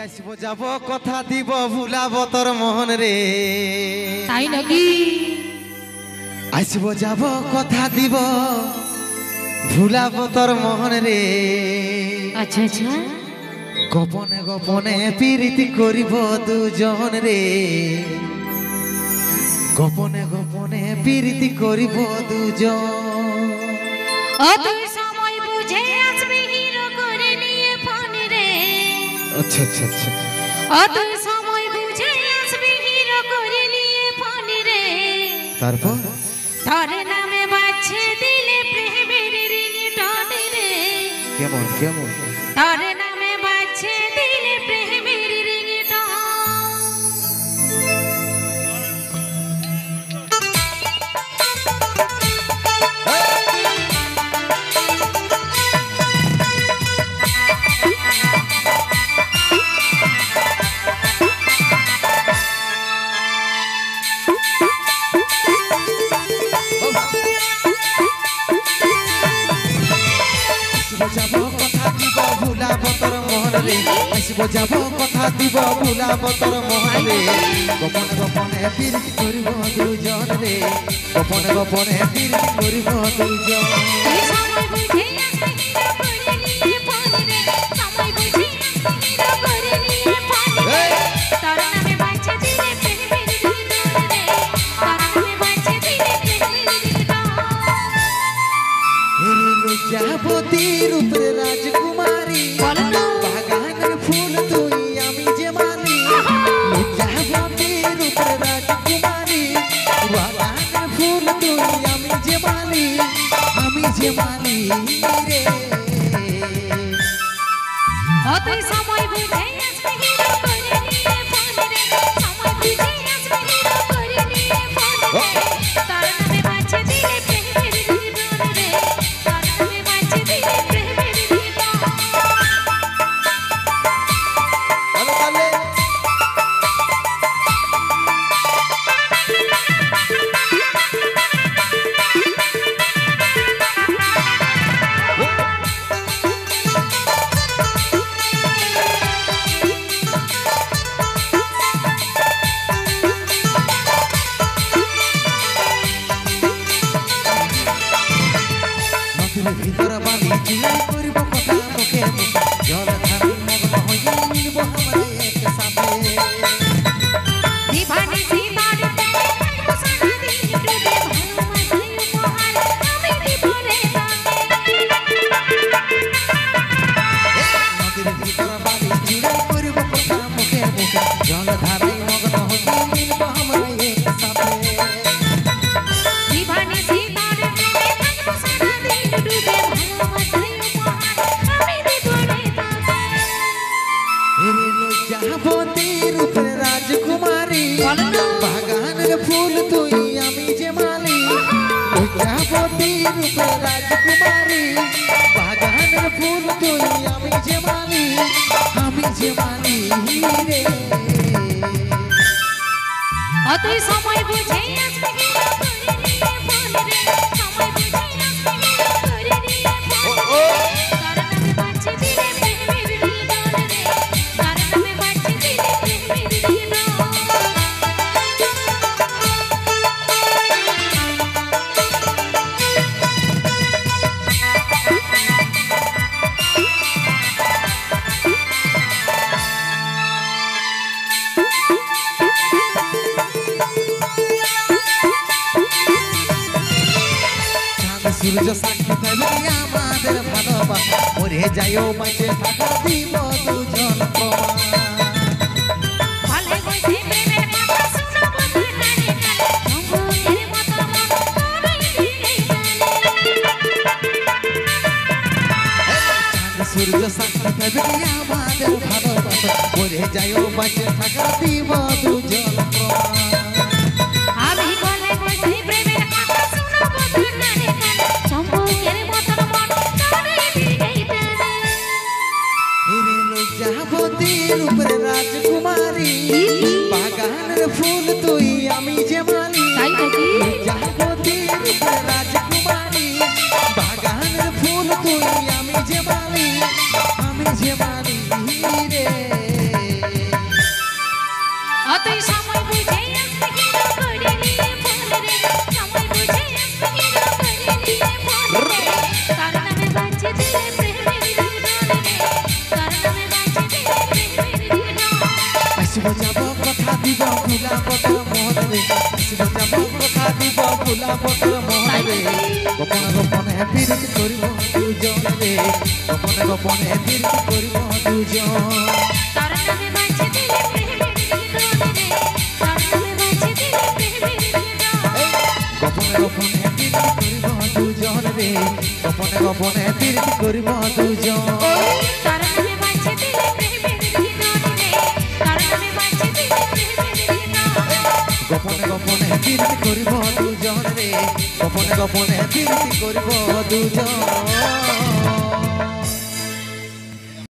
আসবো যাব কথা দিব ভুলাবো তোর মোহন রে তাই নাকি আসবো যাব কথা দিব ভুলাবো তোর মোহন রে আচ্ছা আচ্ছা গোপনে গোপনে প্রীতি করিব দুজন রে গোপনে গোপনে প্রীতি করিব দুজন ও তুই সময় বুঝে আসবি হিরো করে নিয়ে ফোন রে আচ্ছা আচ্ছা আচ্ছা ও তুই সময় বুঝে আসবি হিরো করে নিয়ে ফোন রে তারপর তোর নামে বাজছে দিলে প্রেমের রিংটোন রে কেমন কেমন তোর নামে বাজছে দিলে প্রেমের রিংটোন আসবো যাব কথা দিব ভুলাবো তোর মোহন রে গোপনে গোপনে প্রীতি করিব দুজন রে গোপনে গোপনে প্রীতি করিব দুজন তুই সময় বুঝে আসবি হিরো করে নিয়ে ফোন রে সময় বুঝে আসবি হিরো করে নিয়ে ফোন রে তোর নামে বাজছে দিলে প্রেমের রিংটোন রে তোর নামে বাজছে দিলে প্রেমের রিংটোন লজ্জাবতী রূপে রাজকুমারী বাগানের ফুল তুই আমি যে মালি লজ্জাবতী রূপে রাজকুমারী বাগানের ফুল তুই আমি যে মালি রে অতই সময় বুঝে আসবে হিরো করে নিয়ে ফোন রে সময় বুঝে আসবে হিরো করে নিয়ে ফোন রে তার নামে বাঁচে দিলে প্রেমের জীবন রে তার নামে বাঁচে দিলে প্রেমের জীবন ভালো তাহলে নদীর ভিতর বালি চুলাই করব কথা মুখে মুখে জল ধারে মগ্ন হয়ে মিলব আমরা এক সাথে দিবানি সীতার প্রেমে থাকবো সারা দিন ডুবে ভালোবাসায় উপহার আমি দিব রে নদীর ভিতর বালি চুলাই করব কথা মুখে মুখে জল ধারে মগ্ন হয়ে মিলব আমরা এক সাথে দিবানি সীতার প্রেমে থাকবো সারা দিন ডুবে ভালোবাসায় উপহার আমি দিব রে এরে লজ্জাবতী রূপের রাজকুমারী বাগানের ফুল তুই আমি যে মালি লজ্জাবতী রূপের রাজকুমারী বাগানের ফুল তুই আমি যে মালি রে অতই সময় বুঝে আসবে হিরো করে নিয়ে ফোন রে সময় বুঝে আসবে হিরো করে নিয়ে ফোন রে তার নামে বাঁচে দিলে প্রেমের জীবন রে তার নামে বাঁচে দিলে প্রেমের জীবন চাঁদ সূর্য সাক্ষী থাকবে আমাদের ভালোবাসা মরে যাইও বাঁচে থাকা দিব দুজন প্রমাণ ভালে বসে প্রেমের কথা শোনাবো তোর কানে কানে চুম্বকের মতো মন তোরই দিকে চাঁদ সূর্য সাক্ষী থাকবে আমাদের ভালোবাসা মরে যাইও বাঁচে থাকা দিব দুজন প্রমাণ আমি বলে বসে প্রেমের কথা শোনাবো তোর কানে কানে চুম্বকের মতো মন তোরই দিকে এরে লজ্জাবতী রূপের রাজকুমারী বাগানের ফুল তুই আমি যে মালি তাই নাকি? লজ্জাবতী রূপের রাজকুমারী বাগানের ফুল তুই আমি যে মালি রে অতই সময় বুঝে আসবে হিরো করে নিয়ে ফোন রে সময় বুঝে আসবে হিরো করে নিয়ে ফোন রে তার নামে বাঁচে দিলে প্রেমের জীবন রে তার নামে বাঁচে দিলে প্রেমের জীবন আসব যাব কথা দিব ভুলা বতর মন রে আসব যাব কথা দিব ভুলা বতর মন রে গোপন গোপনে বিরত করিব দুজন রে গোপন গোপনে বিরত করিব দুজন তার নামে বাঁচে দিলে প্রেমের জীবন রে তার নামে বাঁচে দিলে প্রেমের জীবন গোপনে গোপনে বিরত করিব দুজন রে গোপনে গোপনে বিরত করিব দুজন তার নামে বাঁচে দিলে প্রেমের জীবন রে তার নামে বাঁচে দিলে প্রেমের জীবন গোপনে গোপনে বিরত করিব দুজন রে গোপনে গোপনে বিরত করিব দুজন